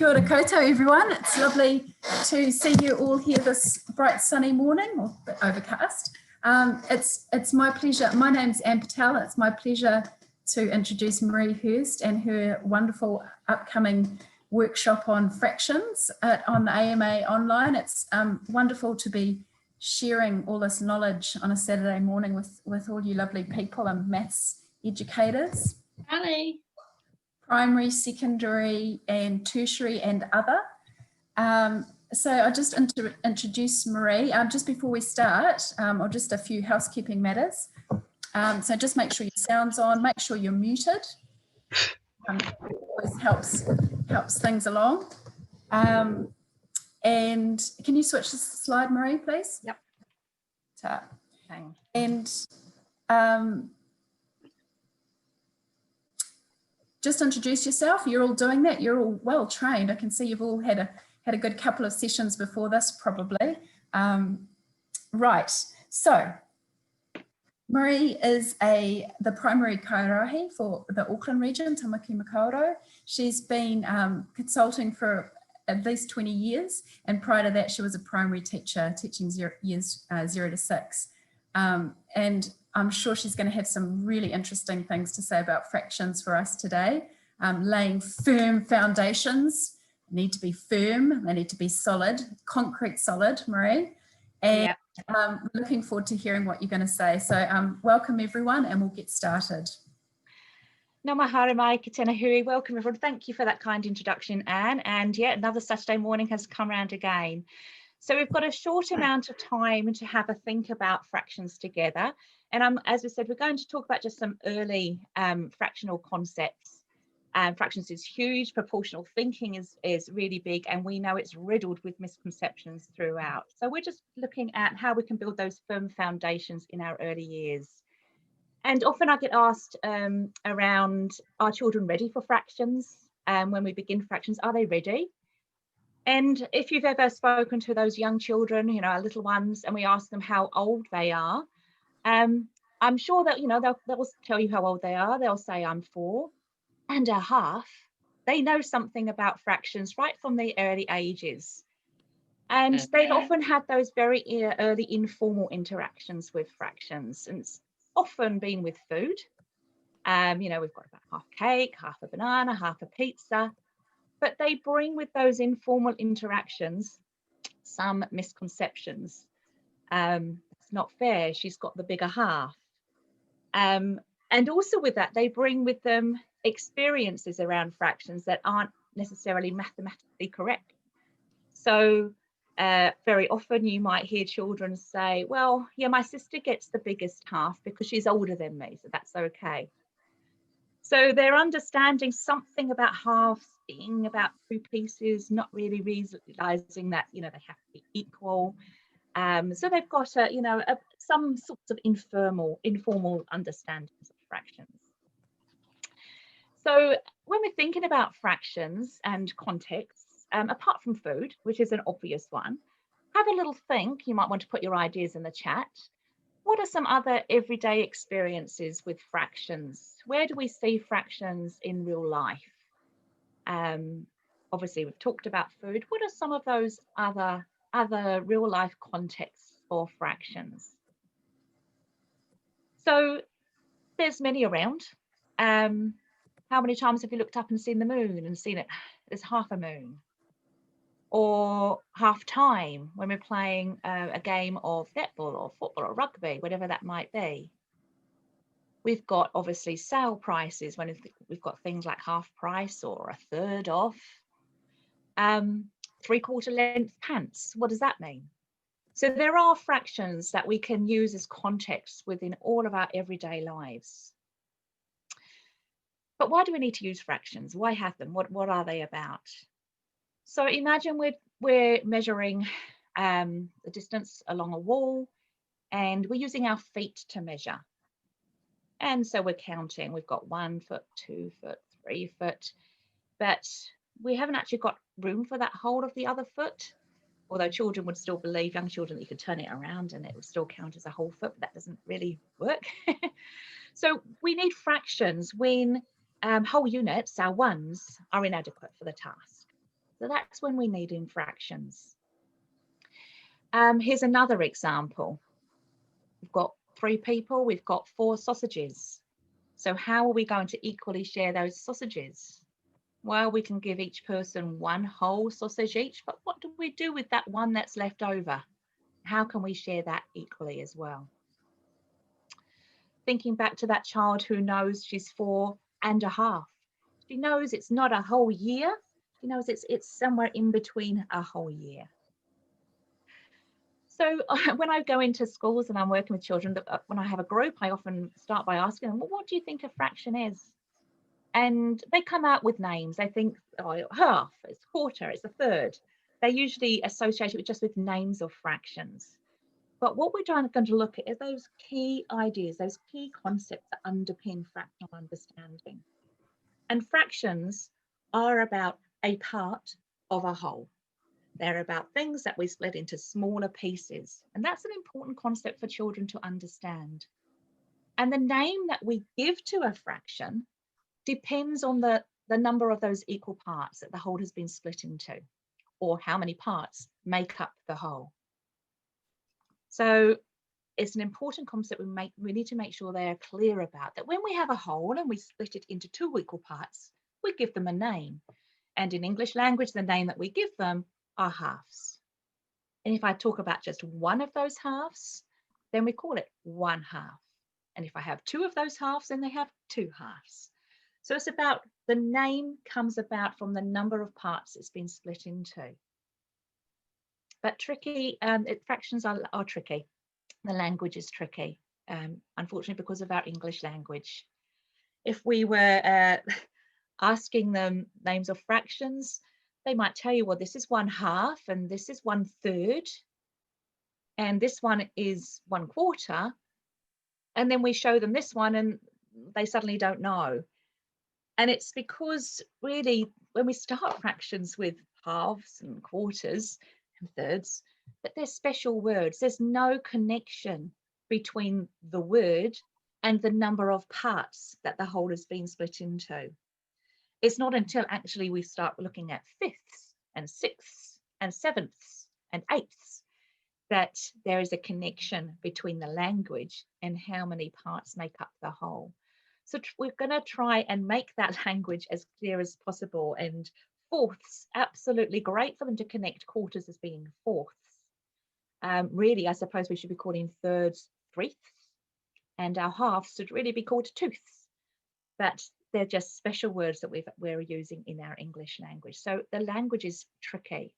Kia ora koutou, everyone. It's lovely to see you all here this bright sunny morning, or a bit overcast. It's my pleasure. My name's Anne Patel. It's my pleasure to introduce Marie Hirst and her wonderful upcoming workshop on fractions on the AMA online. It's wonderful to be sharing all this knowledge on a Saturday morning with all you lovely people and maths educators. Hi. Primary, secondary and tertiary and other. So I'll just introduce Marie. Just before we start, or just a few housekeeping matters. So just make sure your sound's on, make sure you're muted. Always helps things along. And can you switch the slide, Marie, please? Yep. And just introduce yourself. You're all doing that. You're all well trained. I can see you've all had a good couple of sessions before this, probably. Right. So Marie is the primary kairahi for the Auckland region, Tamaki Makaurau. She's been consulting for at least 20 years, and prior to that, she was a primary teacher teaching years 0 to 6. And I'm sure she's going to have some really interesting things to say about fractions for us today. Laying firm foundations, need to be firm, they need to be solid, concrete solid, Marie. And yeah. Looking forward to hearing what you're going to say. So welcome everyone, and we'll get started. Nā mahara mai ki tēnā hui. Welcome everyone. Thank you for that kind introduction, Anne. And yeah, another Saturday morning has come around again. So we've got a short amount of time to have a think about fractions together. And as we said, we're going to talk about just some early fractional concepts. Fractions is huge, proportional thinking is really big, and we know it's riddled with misconceptions throughout. So we're just looking at how we can build those firm foundations in our early years. And often I get asked around, are children ready for fractions? When we begin fractions, are they ready? And if you've ever spoken to those young children, you know, our little ones, and we ask them how old they are, I'm sure that, you know, they'll tell you how old they are. They'll say, I'm 4.5. They know something about fractions right from the early ages. And they've often had those very early informal interactions with fractions. And it's often been with food. You know, we've got about half cake, half a banana, half a pizza. But they bring with those informal interactions some misconceptions. It's not fair, she's got the bigger half. And also with that, they bring with them experiences around fractions that aren't necessarily mathematically correct. So very often you might hear children say, well, yeah, my sister gets the biggest half because she's older than me, so that's okay. So they're understanding something about halves being about 2 pieces, not really realizing that, you know, they have to be equal. So they've got some sorts of informal understandings of fractions. So when we're thinking about fractions and contexts, apart from food, which is an obvious one, have a little think. You might want to put your ideas in the chat. What are some other everyday experiences with fractions? Where do we see fractions in real life? Obviously, we've talked about food. What are some of those other real life contexts for fractions? So there's many around. How many times have you looked up and seen the moon and seen it? There's half a moon. Or half time when we're playing a game of netball or football or rugby, whatever that might be. We've got obviously sale prices when we've got things like half price or a third off. 3/4 length pants, what does that mean? So there are fractions that we can use as context within all of our everyday lives. But why do we need to use fractions? Why have them? What are they about? So imagine we're measuring the distance along a wall, and we're using our feet to measure. And so we're counting. We've got 1 foot, 2 foot, 3 foot, but we haven't actually got room for that whole of the other foot. Although children would still believe, young children, that you could turn it around and it would still count as a whole foot, but that doesn't really work. So we need fractions when whole units, our ones, are inadequate for the task. So that's when we need in fractions. Here's another example. We've got 3 people, we've got 4 sausages. So how are we going to equally share those sausages? Well, we can give each person 1 whole sausage each, but what do we do with that one that's left over? How can we share that equally as well? Thinking back to that child who knows she's 4.5. She knows it's not a whole year. She knows it's somewhere in between a whole year. So when I go into schools and I'm working with children, when I have a group, I often start by asking them, well, what do you think a fraction is? And they come out with names. They think, oh, half, it's quarter, it's a third. They usually associate it just with names of fractions. But what we're going to look at is those key ideas, those key concepts that underpin fractional understanding. And fractions are about a part of a whole. They're about things that we split into smaller pieces. And that's an important concept for children to understand. And the name that we give to a fraction depends on the number of those equal parts that the whole has been split into, or how many parts make up the whole. So it's an important concept we need to make sure they are clear about, that when we have a whole and we split it into 2 equal parts, we give them a name. And in English language, the name that we give them are halves. And if I talk about just one of those halves, then we call it 1 half. And if I have 2 of those halves, then they have 2 halves. So it's about, the name comes about from the number of parts it's been split into. But tricky, fractions are tricky. The language is tricky, unfortunately, because of our English language. If we were asking them names of fractions, they might tell you, well, this is 1 half, and this is 1/3, and this one is 1/4. And then we show them this one, and they suddenly don't know. And it's because really, when we start fractions with halves and quarters and thirds, that they're special words. There's no connection between the word and the number of parts that the whole has been split into. It's not until actually we start looking at fifths and sixths and sevenths and eighths that there is a connection between the language and how many parts make up the whole. So we're going to try and make that language as clear as possible. And fourths, absolutely great for them to connect quarters as being fourths. Really, I suppose we should be calling thirds threeths, and our halves should really be called tooths. But they're just special words that we're using in our English language. So the language is tricky.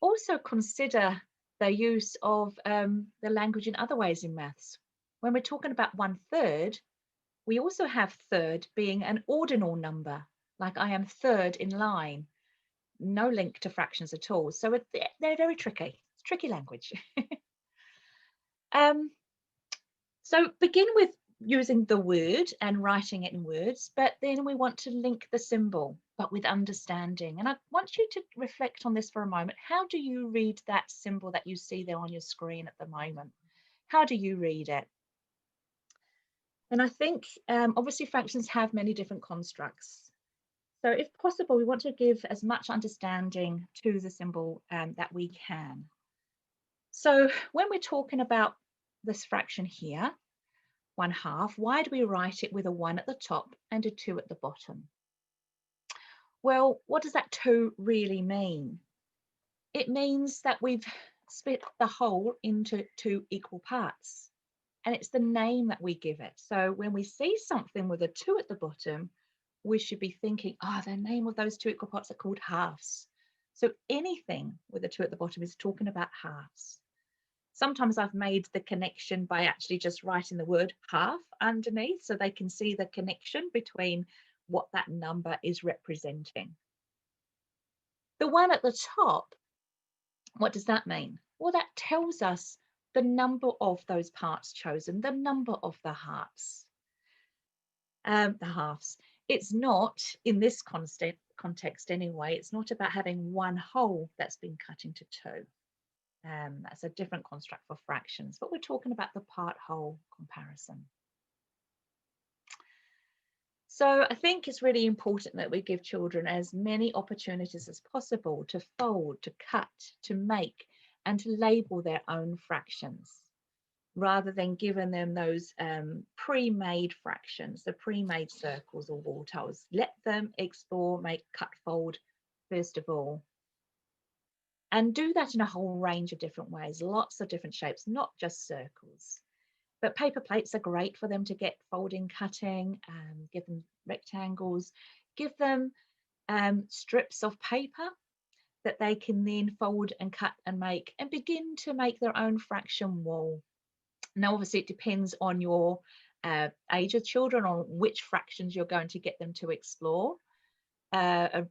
Also consider the use of the language in other ways in maths. When we're talking about 1/3, we also have third being an ordinal number, like I am third in line. No link to fractions at all. So they're very tricky. It's tricky language. So begin with using the word and writing it in words, but then we want to link the symbol, but with understanding. And I want you to reflect on this for a moment. How do you read that symbol that you see there on your screen at the moment? How do you read it? And I think obviously fractions have many different constructs. So if possible, we want to give as much understanding to the symbol that we can. So when we're talking about this fraction here, 1/2, why do we write it with a 1 at the top and a 2 at the bottom? Well, what does that 2 really mean? It means that we've split the whole into 2 equal parts. And it's the name that we give it. So when we see something with a 2 at the bottom, we should be thinking, the name of those 2 equal parts are called halves. So anything with a 2 at the bottom is talking about halves. Sometimes I've made the connection by actually just writing the word half underneath so they can see the connection between what that number is representing. The 1 at the top, what does that mean? Well, that tells us the number of those parts chosen, the number of the halves. It's not, in this context anyway, it's not about having 1 whole that's been cut into 2. That's a different construct for fractions, but we're talking about the part-whole comparison. So I think it's really important that we give children as many opportunities as possible to fold, to cut, to make, and to label their own fractions, rather than giving them those pre-made fractions, the pre-made circles or wall tiles. Let them explore, make, cut, fold first of all. And do that in a whole range of different ways, lots of different shapes, not just circles. But paper plates are great for them to get folding, cutting, give them rectangles, give them strips of paper that they can then fold and cut and make and begin to make their own fraction wall. Now, obviously, it depends on your age of children, on which fractions you're going to get them to explore. A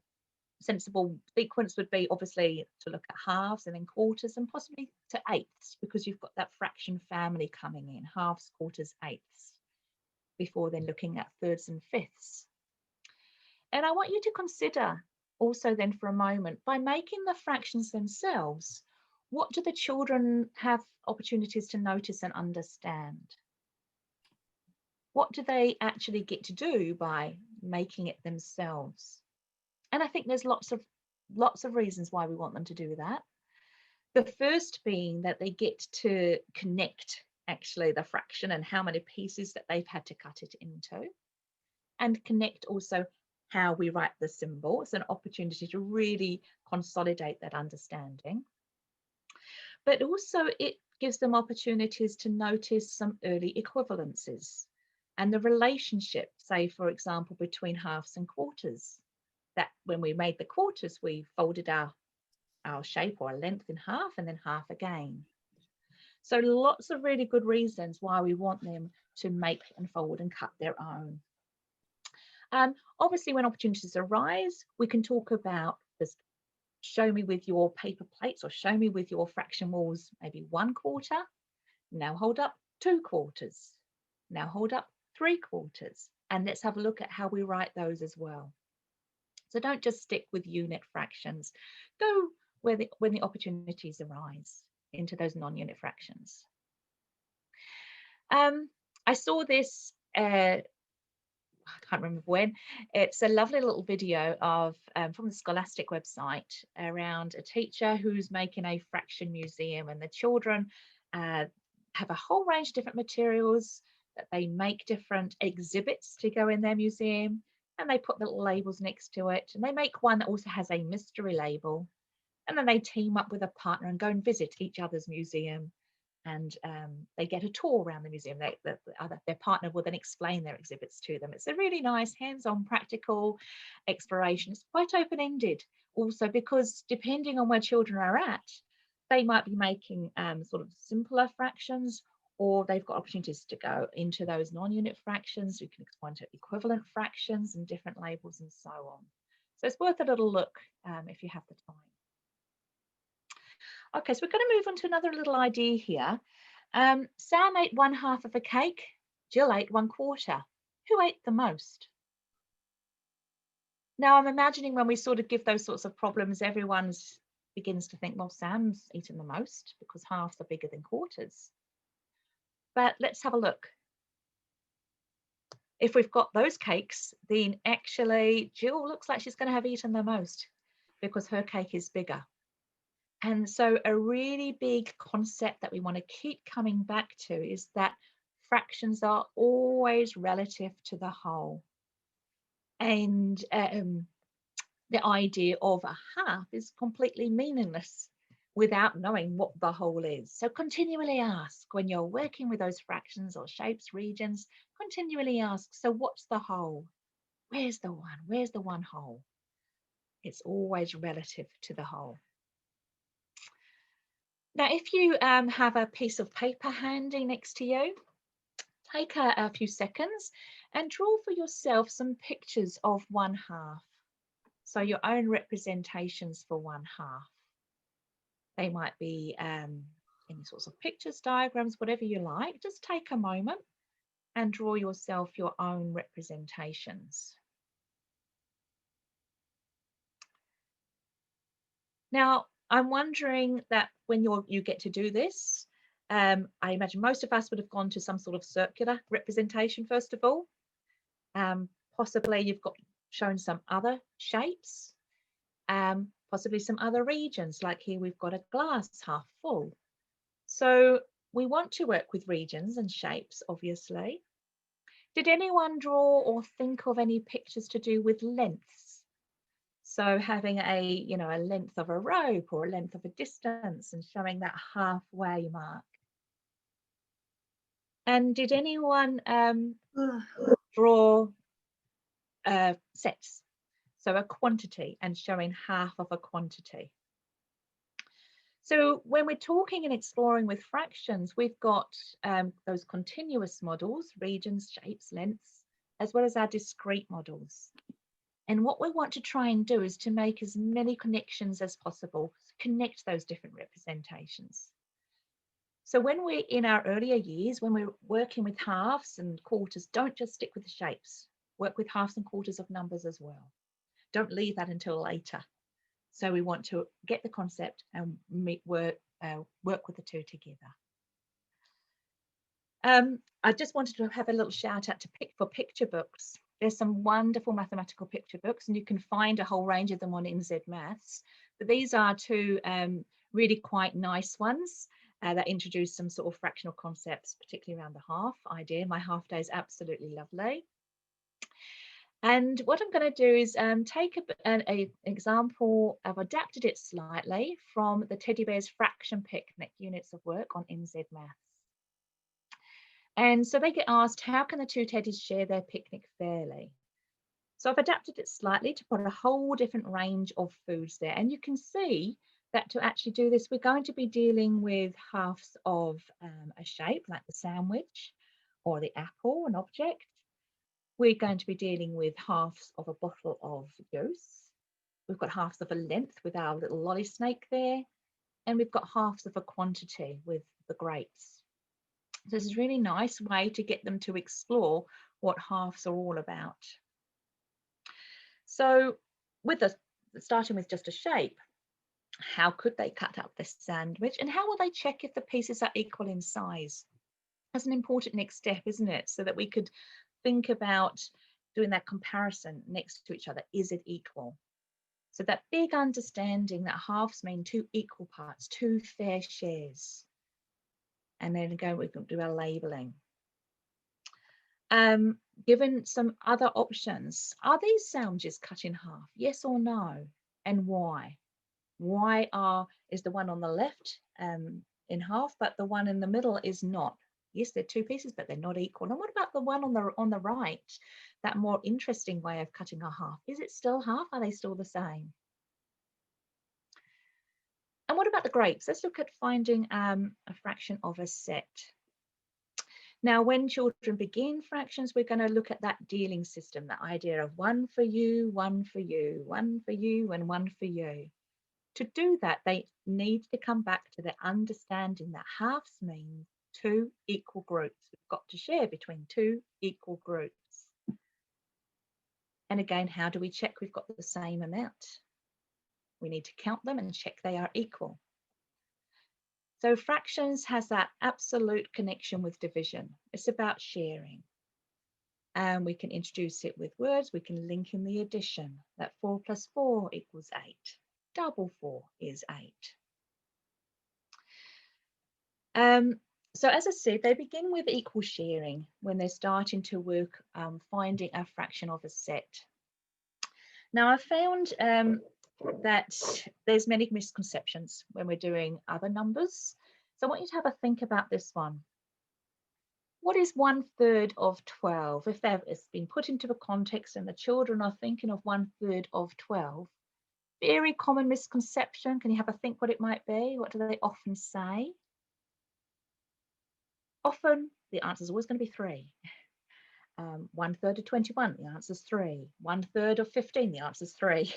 sensible sequence would be obviously to look at halves and then quarters and possibly to eighths, because you've got that fraction family coming in, halves, quarters, eighths, before then looking at thirds and fifths. And I want you to consider also then for a moment, by making the fractions themselves, what do the children have opportunities to notice and understand? What do they actually get to do by making it themselves? And I think there's lots of reasons why we want them to do that. The first being that they get to connect actually the fraction and how many pieces that they've had to cut it into, and connect also how we write the symbol. It's an opportunity to really consolidate that understanding. But also it gives them opportunities to notice some early equivalences and the relationship, say, for example, between halves and quarters. That when we made the quarters, we folded our shape or our length in half and then half again. So lots of really good reasons why we want them to make and fold and cut their own. Obviously, when opportunities arise, we can talk about this. Show me with your paper plates or show me with your fraction walls, maybe 1/4. Now hold up 2/4. Now hold up 3/4. And let's have a look at how we write those as well. So don't just stick with unit fractions. Go when the opportunities arise into those non-unit fractions. I saw this, I can't remember when. It's a lovely little video of from the Scholastic website around a teacher who's making a fraction museum, and the children have a whole range of different materials that they make different exhibits to go in their museum. And they put little labels next to it, and they make one that also has a mystery label, and then they team up with a partner and go and visit each other's museum, and they get a tour around the museum. Their partner will then explain their exhibits to them. It's a really nice hands-on practical exploration. It's quite open-ended also, because depending on where children are at, they might be making sort of simpler fractions, or they've got opportunities to go into those non-unit fractions. You can explore into equivalent fractions and different labels and so on. So it's worth a little look if you have the time. Okay, so we're going to move on to another little idea here. Sam ate 1/2 of a cake. Jill ate 1/4. Who ate the most? Now, I'm imagining when we sort of give those sorts of problems, everyone begins to think, well, Sam's eaten the most because halves are bigger than quarters. But let's have a look. If we've got those cakes, then actually Jill looks like she's going to have eaten the most because her cake is bigger. And so a really big concept that we want to keep coming back to is that fractions are always relative to the whole. And the idea of a half is completely meaningless without knowing what the whole is. So continually ask when you're working with those fractions or shapes, regions, continually ask, so what's the whole? Where's the one? Where's the one whole? It's always relative to the whole. Now, if you have a piece of paper handy next to you, take a few seconds and draw for yourself some pictures of 1/2. So your own representations for 1/2. They might be any sorts of pictures, diagrams, whatever you like. Just take a moment and draw yourself your own representations. Now, I'm wondering that when you get to do this, I imagine most of us would have gone to some sort of circular representation first of all. Possibly you've got shown some other shapes, possibly some other regions, like here we've got a glass half full. So we want to work with regions and shapes, obviously. Did anyone draw or think of any pictures to do with lengths? So having a length of a rope or a length of a distance and showing that halfway mark. And did anyone draw sets? So a quantity and showing half of a quantity. So when we're talking and exploring with fractions, we've got those continuous models, regions, shapes, lengths, as well as our discrete models. And what we want to try and do is to make as many connections as possible, connect those different representations. So when we're in our earlier years, when we're working with halves and quarters, don't just stick with the shapes. Work with halves and quarters of numbers as well. Don't leave that until later. So we want to get the concept and work with the two together. I just wanted to have a little shout out for picture books. There's some wonderful mathematical picture books, and you can find a whole range of them on NZ Maths. But these are two really quite nice ones that introduce some sort of fractional concepts, particularly around the half idea. My half day is absolutely lovely. And what I'm going to do is take an example. I've adapted it slightly from the Teddy Bears Fraction Picnic units of work on NZ Maths. And so they get asked, how can the two teddies share their picnic fairly? So I've adapted it slightly to put a whole different range of foods there. And you can see that to actually do this, we're going to be dealing with halves of a shape like the sandwich or the apple, an object. We're going to be dealing with halves of a bottle of juice. We've got halves of a length with our little lolly snake there. And we've got halves of a quantity with the grapes. So this is a really nice way to get them to explore what halves are all about. So starting with just a shape, how could they cut up this sandwich? And how will they check if the pieces are equal in size? That's an important next step, isn't it? So that we could think about doing that comparison next to each other. Is it equal? So that big understanding that halves mean two equal parts, two fair shares. And then again, we can do our labeling. Given some other options, are these sandwiches cut in half? Yes or no? And why? Why is the one on the left in half, but the one in the middle is not? Yes, they're two pieces, but they're not equal. And what about the one on the right? That more interesting way of cutting a half. Is it still half? Are they still the same? And what about the grapes? Let's look at finding a fraction of a set. Now, when children begin fractions, we're going to look at that dealing system, that idea of one for you, one for you, one for you, and one for you. To do that, they need to come back to the understanding that halves mean two equal groups. We've got to share between two equal groups. And again, how do we check we've got the same amount? We need to count them and check they are equal. So fractions has that absolute connection with division. It's about sharing. And we can introduce it with words. We can link in the addition, that 4 plus 4 equals 8. Double 4 is 8. So as I said, they begin with equal sharing when they're starting to work finding a fraction of a set. Now I found that there's many misconceptions when we're doing other numbers. So I want you to have a think about this one. What is 1/3 of 12? If it's been put into a context and the children are thinking of 1/3 of 12, very common misconception. Can you have a think what it might be? What do they often say? Often the answer is always going to be 3. 1/3 of 21, the answer is 3. 1/3 of 15, the answer is 3.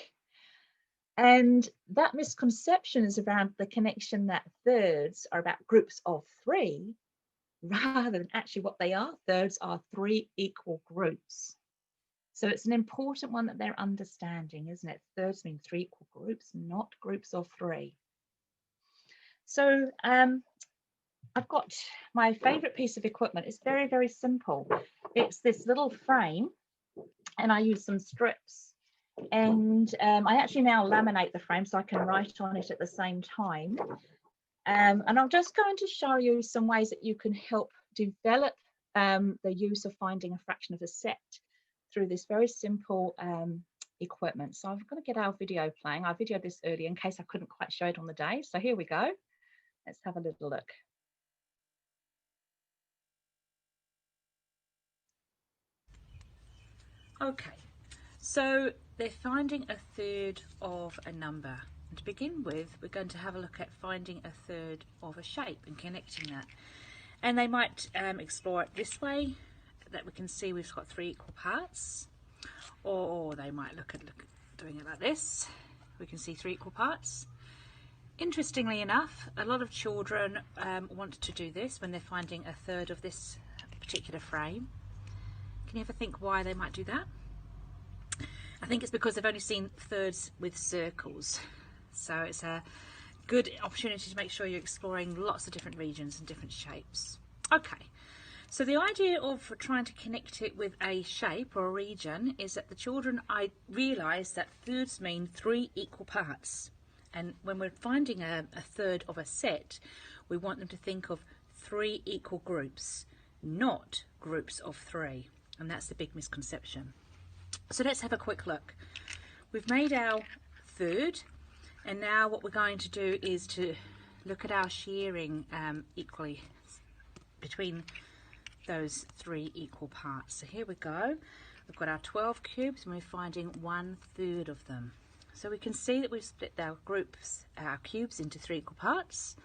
And that misconception is around the connection that thirds are about groups of 3, rather than actually what they are. Thirds are 3 equal groups. So it's an important one that they're understanding, isn't it? Thirds mean 3 equal groups, not groups of 3. So I've got my favorite piece of equipment. It's very, very simple. It's this little frame and I use some strips, and I actually now laminate the frame so I can write on it at the same time. And I'm just going to show you some ways that you can help develop the use of finding a fraction of a set through this very simple equipment. So I've got to get our video playing. I videoed this earlier in case I couldn't quite show it on the day. So here we go. Let's have a little look. Okay, so they're finding a third of a number. And to begin with, we're going to have a look at finding a third of a shape and connecting that. And they might explore it this way, that we can see we've got 3 equal parts. Or they might look at doing it like this. We can see 3 equal parts. Interestingly enough, a lot of children want to do this when they're finding a third of this particular frame. Can you ever think why they might do that? I think it's because they've only seen thirds with circles. So it's a good opportunity to make sure you're exploring lots of different regions and different shapes. Okay, so the idea of trying to connect it with a shape or a region is that the children realise that thirds mean 3 equal parts. And when we're finding a third of a set, we want them to think of 3 equal groups, not groups of 3. And that's the big misconception. So let's have a quick look. We've made our third, and now what we're going to do is to look at our sharing equally between those 3 equal parts. So here we go. We've got our 12 cubes and we're finding 1/3 of them. So we can see that we've split our cubes into 3 equal parts,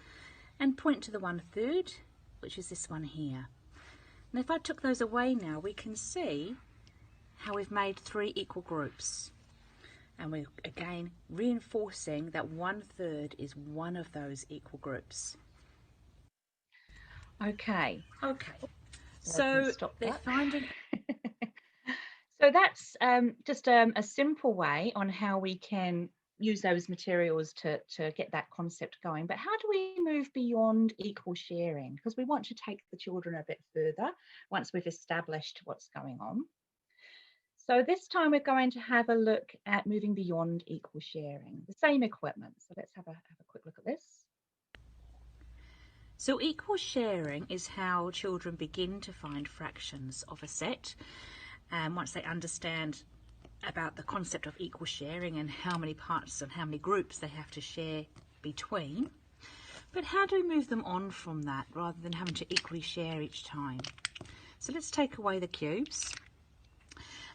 and point to the 1/3, which is this one here. And if I took those away now, we can see how we've made 3 equal groups. And we're again reinforcing that 1/3 is one of those equal groups. Okay. Okay. So they're finding. So that's just a simple way on how we can use those materials to get that concept going. But how do we move beyond equal sharing? Because we want to take the children a bit further once we've established what's going on. So this time we're going to have a look at moving beyond equal sharing, the same equipment. So let's have a quick look at this. So equal sharing is how children begin to find fractions of a set. Once they understand about the concept of equal sharing and how many parts and how many groups they have to share between. But how do we move them on from that rather than having to equally share each time? So let's take away the cubes.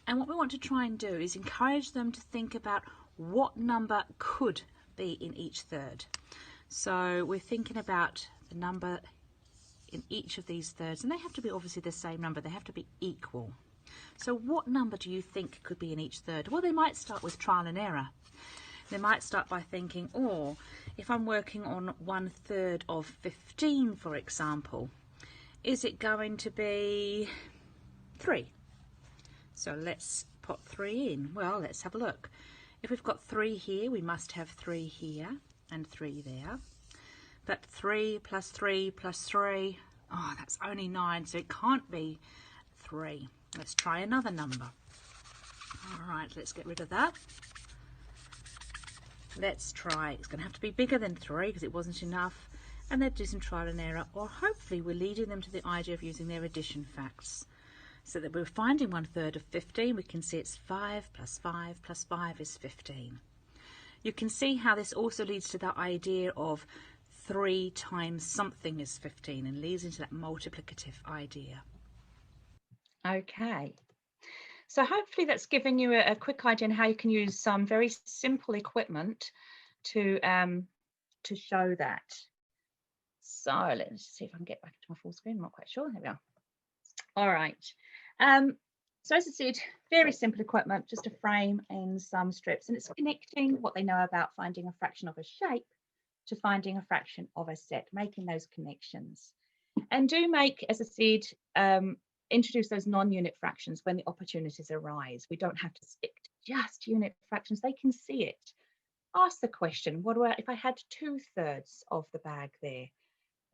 And what we want to try and do is encourage them to think about what number could be in each third. So we're thinking about the number in each of these thirds, and they have to be obviously the same number, they have to be equal. So what number do you think could be in each third? Well, they might start with trial and error. They might start by thinking, oh, if I'm working on 1/3 of 15, for example, is it going to be 3? So let's put 3 in. Well, let's have a look. If we've got 3 here, we must have 3 here and 3 there. But 3 plus 3 plus 3, oh, that's only 9, so it can't be 3. Let's try another number. All right, let's get rid of that. Let's try, it's going to have to be bigger than 3 because it wasn't enough, and they'll do some trial and error, or hopefully we're leading them to the idea of using their addition facts. So that we're finding 1/3 of 15, we can see it's 5 plus 5 plus 5 is 15. You can see how this also leads to the idea of 3 times something is 15 and leads into that multiplicative idea. Okay. So hopefully that's given you a quick idea on how you can use some very simple equipment to show that. So let's see if I can get back to my full screen. I'm not quite sure. There we are. All right. So as I said, very simple equipment, just a frame and some strips, and it's connecting what they know about finding a fraction of a shape to finding a fraction of a set, making those connections. And do make, as I said, introduce those non-unit fractions when the opportunities arise. We don't have to stick to just unit fractions. They can see it. Ask the question, what do I, if I had 2/3 of the bag there?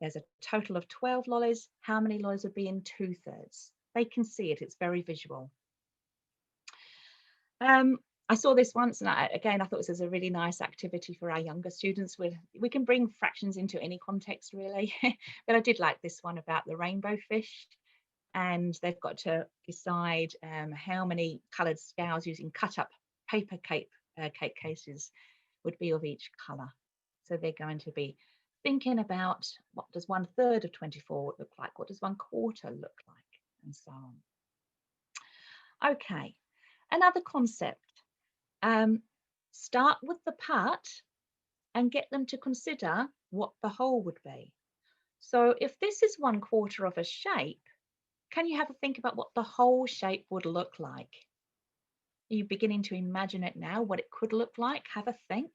There's a total of 12 lollies. How many lollies would be in 2/3? They can see it. It's very visual. I saw this once, and again, I thought this was a really nice activity for our younger students. We can bring fractions into any context, really. But I did like this one about the rainbow fish, and they've got to decide how many coloured scales using cut-up paper cake cases would be of each colour. So they're going to be thinking about, what does 1/3 of 24 look like? What does 1/4 look like? And so on. Okay, another concept. Start with the part and get them to consider what the whole would be. So if this is 1/4 of a shape, can you have a think about what the whole shape would look like? Are you beginning to imagine it now, what it could look like? Have a think.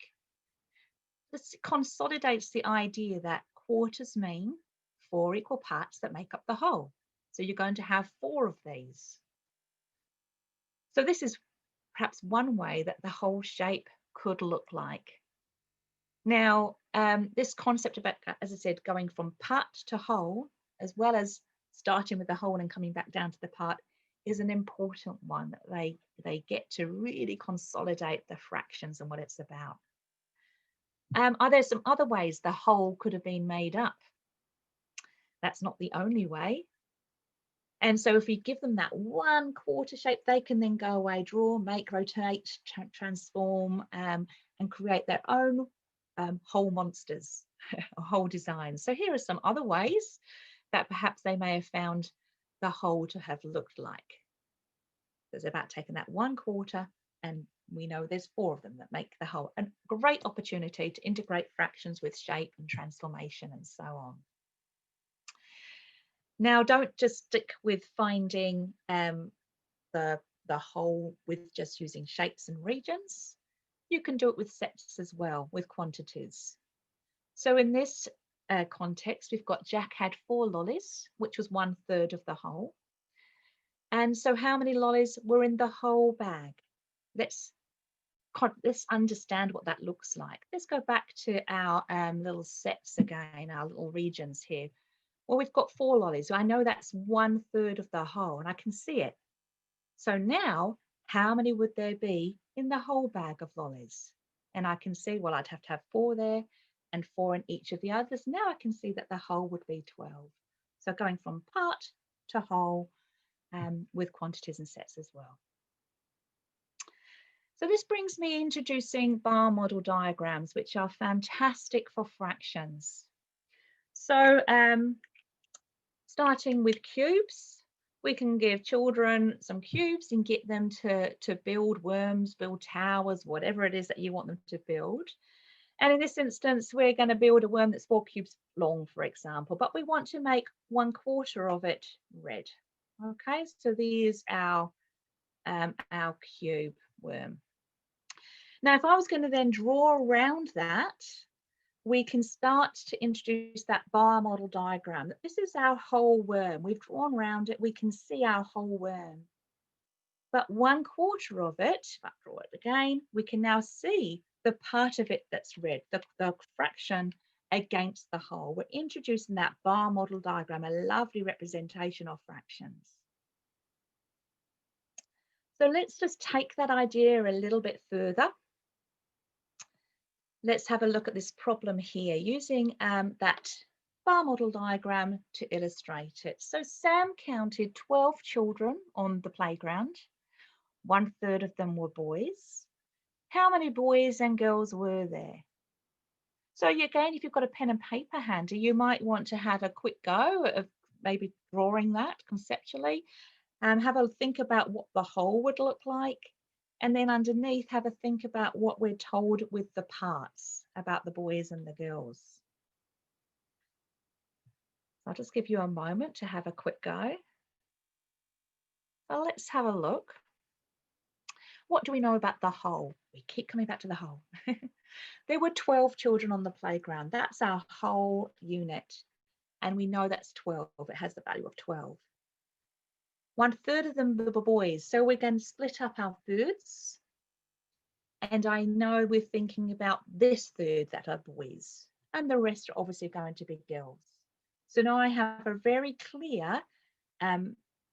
This consolidates the idea that quarters mean 4 equal parts that make up the whole. So you're going to have 4 of these. So this is perhaps one way that the whole shape could look like. Now, this concept about, as I said, going from part to whole, as well as starting with the whole and coming back down to the part, is an important one that they get to really consolidate the fractions and what it's about. Are there some other ways the whole could have been made up? That's not the only way. And so if we give them that 1/4 shape, they can then go away, draw, make, rotate, transform, and create their own whole monsters, or whole designs. So here are some other ways that perhaps they may have found the whole to have looked like. It's about taking that 1/4, and we know there's 4 of them that make the whole. A great opportunity to integrate fractions with shape and transformation and so on. Now, don't just stick with finding the whole with just using shapes and regions. You can do it with sets as well, with quantities. So in this context, we've got Jack had 4 lollies, which was 1/3 of the whole. And so how many lollies were in the whole bag? Let's understand what that looks like. Let's go back to our little sets again, our little regions here. Well, we've got 4 lollies. So I know that's 1/3 of the whole, and I can see it. So now, how many would there be in the whole bag of lollies? And I can see, well, I'd have to have 4 there and 4 in each of the others. Now I can see that the whole would be 12. So going from part to whole with quantities and sets as well. So this brings me introducing bar model diagrams, which are fantastic for fractions. So starting with cubes, we can give children some cubes and get them to build worms, build towers, whatever it is that you want them to build. And in this instance, we're going to build a worm that's 4 cubes long, for example, but we want to make 1/4 of it red. Okay, so there's our cube worm. Now, if I was going to then draw around that, we can start to introduce that bar model diagram. This is our whole worm. We've drawn around it. We can see our whole worm. But 1/4 of it, if I draw it again, we can now see the part of it that's red, the fraction against the whole. We're introducing that bar model diagram, a lovely representation of fractions. So let's just take that idea a little bit further. Let's have a look at this problem here using that bar model diagram to illustrate it. So Sam counted 12 children on the playground. 1/3 of them were boys. How many boys and girls were there? So again, if you've got a pen and paper handy, you might want to have a quick go of maybe drawing that conceptually and have a think about what the whole would look like. And then underneath, have a think about what we're told with the parts about the boys and the girls. I'll just give you a moment to have a quick go. So let's have a look. What do we know about the whole? We keep coming back to the whole. There were 12 children on the playground. That's our whole unit. And we know that's 12. It has the value of 12. 1/3 of them were boys. So we're going to split up our thirds. And I know we're thinking about this third that are boys. And the rest are obviously going to be girls. So now I have a very clear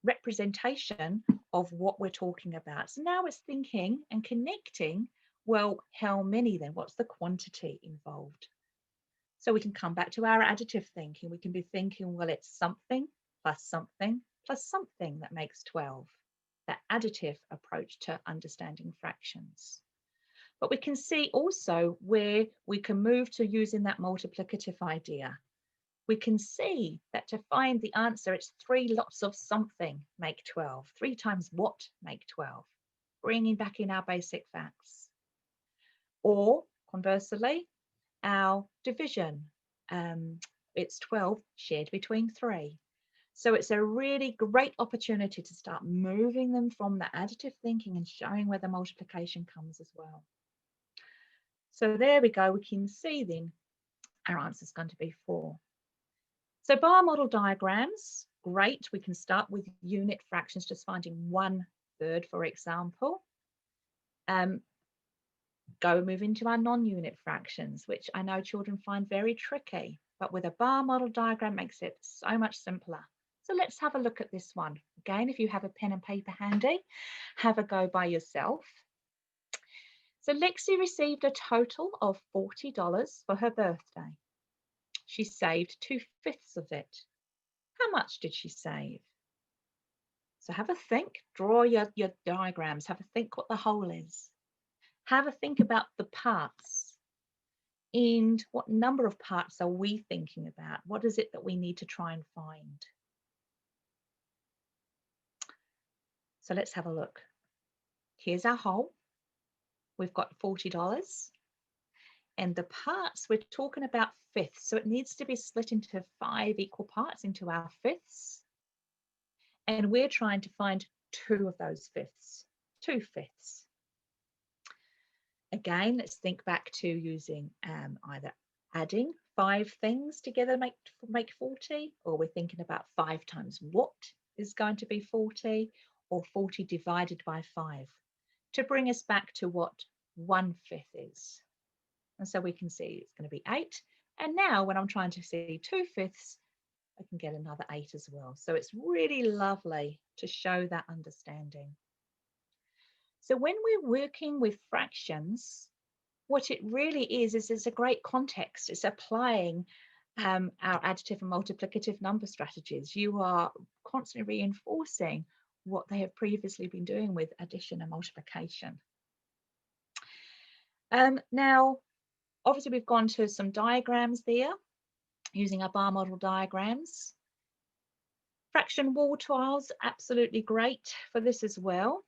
representation of what we're talking about. So now it's thinking and connecting, well, how many then? What's the quantity involved? So we can come back to our additive thinking. We can be thinking, well, it's something plus something plus something that makes 12. That additive approach to understanding fractions. But we can see also where we can move to using that multiplicative idea. We can see that to find the answer, it's 3 lots of something make 12. 3 times what make 12? Bringing back in our basic facts. Or conversely, our division. It's 12 shared between 3. So it's a really great opportunity to start moving them from the additive thinking and showing where the multiplication comes as well. So there we go. We can see then our answer is going to be 4. So bar model diagrams, great. We can start with unit fractions, just finding 1/3, for example. Move into our non-unit fractions, which I know children find very tricky, but with a bar model diagram makes it so much simpler. So let's have a look at this one. Again, if you have a pen and paper handy, have a go by yourself. So Lexi received a total of $40 for her birthday. She saved 2/5 of it. How much did she save? So have a think, draw your diagrams, have a think what the whole is. Have a think about the parts. And what number of parts are we thinking about? What is it that we need to try and find? So let's have a look. Here's our whole. We've got $40. And the parts, we're talking about fifths. So it needs to be split into 5 equal parts into our fifths. And we're trying to find 2 of those fifths, 2/5. Again, let's think back to using either adding 5 things together make 40, or we're thinking about 5 times what is going to be 40, or 40 divided by 5, to bring us back to what 1/5 is. And so we can see it's going to be 8. And now when I'm trying to see 2/5, I can get another 8 as well. So it's really lovely to show that understanding. So when we're working with fractions, what it really is it's a great context. It's applying our additive and multiplicative number strategies. You are constantly reinforcing what they have previously been doing with addition and multiplication. Now, obviously, we've gone to some diagrams there using our bar model diagrams. Fraction wall tiles, absolutely great for this as well.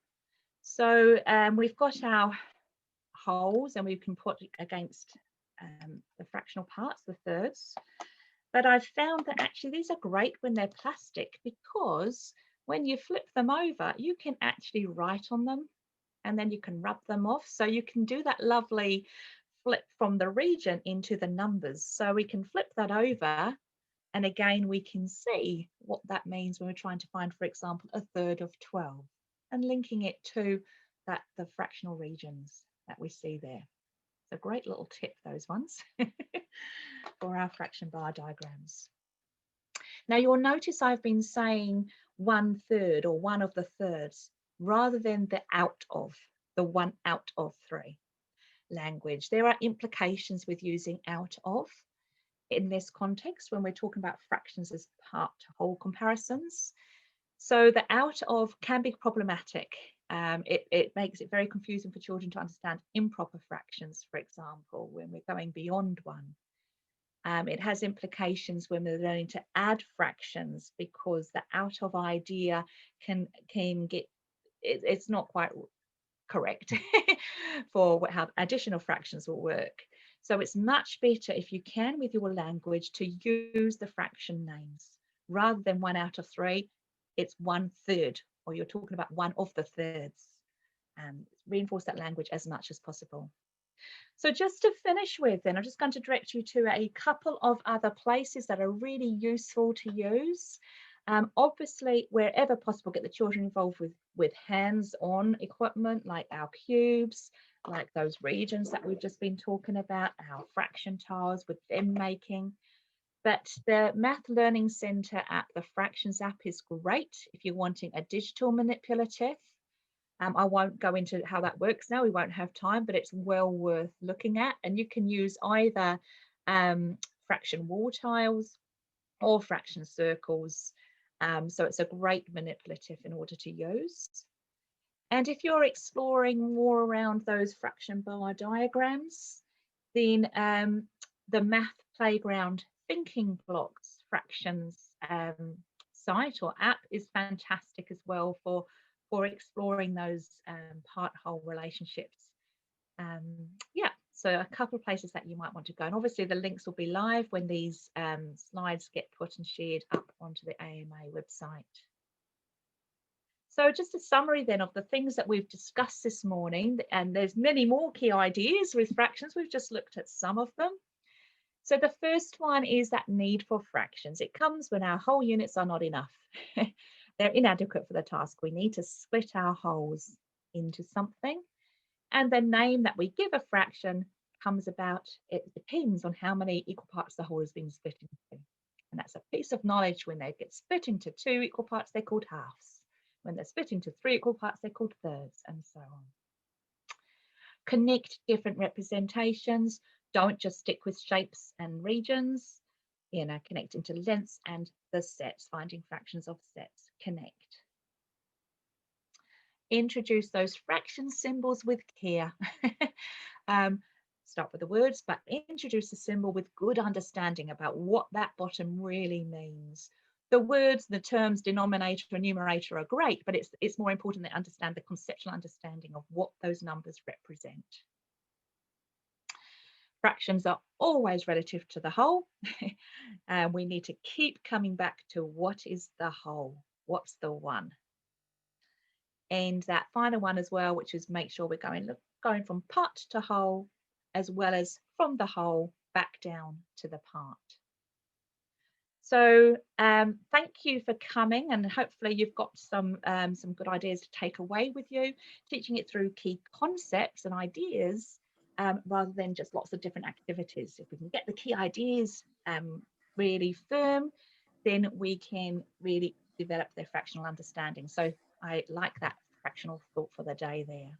So we've got our wholes and we can put against the fractional parts, the thirds. But I've found that actually these are great when they're plastic, because when you flip them over, you can actually write on them and then you can rub them off. So you can do that lovely flip from the region into the numbers. So we can flip that over, and again we can see what that means when we're trying to find, for example, 1/3 of 12, and linking it to the fractional regions that we see there. It's a great little tip, those ones, for our fraction bar diagrams. Now you'll notice I've been saying 1/3 or 1 of the thirds, rather than the out of, the 1 out of 3 language. There are implications with using out of in this context when we're talking about fractions as part to whole comparisons. So the out of can be problematic. It makes it very confusing for children to understand improper fractions, for example, when we're going beyond 1. It has implications when we're learning to add fractions, because the out of idea can get, it's not quite correct for how additional fractions will work. So it's much better, if you can with your language, to use the fraction names. Rather than 1 out of 3, it's 1/3, or you're talking about 1 of the thirds. Reinforce that language as much as possible. So just to finish with, then I'm just going to direct you to a couple of other places that are really useful to use. Obviously, wherever possible, get the children involved with hands-on equipment like our cubes, like those regions that we've just been talking about, our fraction tiles with them making. But the Math Learning Centre app, the Fractions app, is great if you're wanting a digital manipulative. I won't go into how that works now, we won't have time, but it's well worth looking at. And you can use either fraction wall tiles or fraction circles. So it's a great manipulative in order to use. And if you're exploring more around those fraction bar diagrams, then the Math Playground Thinking Blocks Fractions site or app is fantastic as well for exploring those part-whole relationships. Yeah, so a couple of places that you might want to go, and obviously the links will be live when these slides get put and shared up onto the AMA website. So just a summary then of the things that we've discussed this morning, and there's many more key ideas with fractions. We've just looked at some of them. So the first one is that need for fractions. It comes when our whole units are not enough. They're inadequate for the task. We need to split our wholes into something. And the name that we give a fraction comes about, it depends on how many equal parts the whole has been split into. And that's a piece of knowledge. When they get split into 2 equal parts, they're called halves. When they're split into 3 equal parts, they're called thirds, and so on. Connect different representations. Don't just stick with shapes and regions. You know, connect into lengths and the sets, finding fractions of sets. Connect. Introduce those fraction symbols with care. Start with the words, but introduce the symbol with good understanding about what that bottom really means. The words, the terms, denominator and numerator are great, but it's more important to understand the conceptual understanding of what those numbers represent. Fractions are always relative to the whole. And we need to keep coming back to what is the whole? What's the one? And that final one as well, which is make sure we're going from part to whole, as well as from the whole back down to the part. So thank you for coming, and hopefully you've got some good ideas to take away with you, teaching it through key concepts and ideas rather than just lots of different activities. If we can get the key ideas really firm, then we can really develop their fractional understanding. So I like that fractional thought for the day there.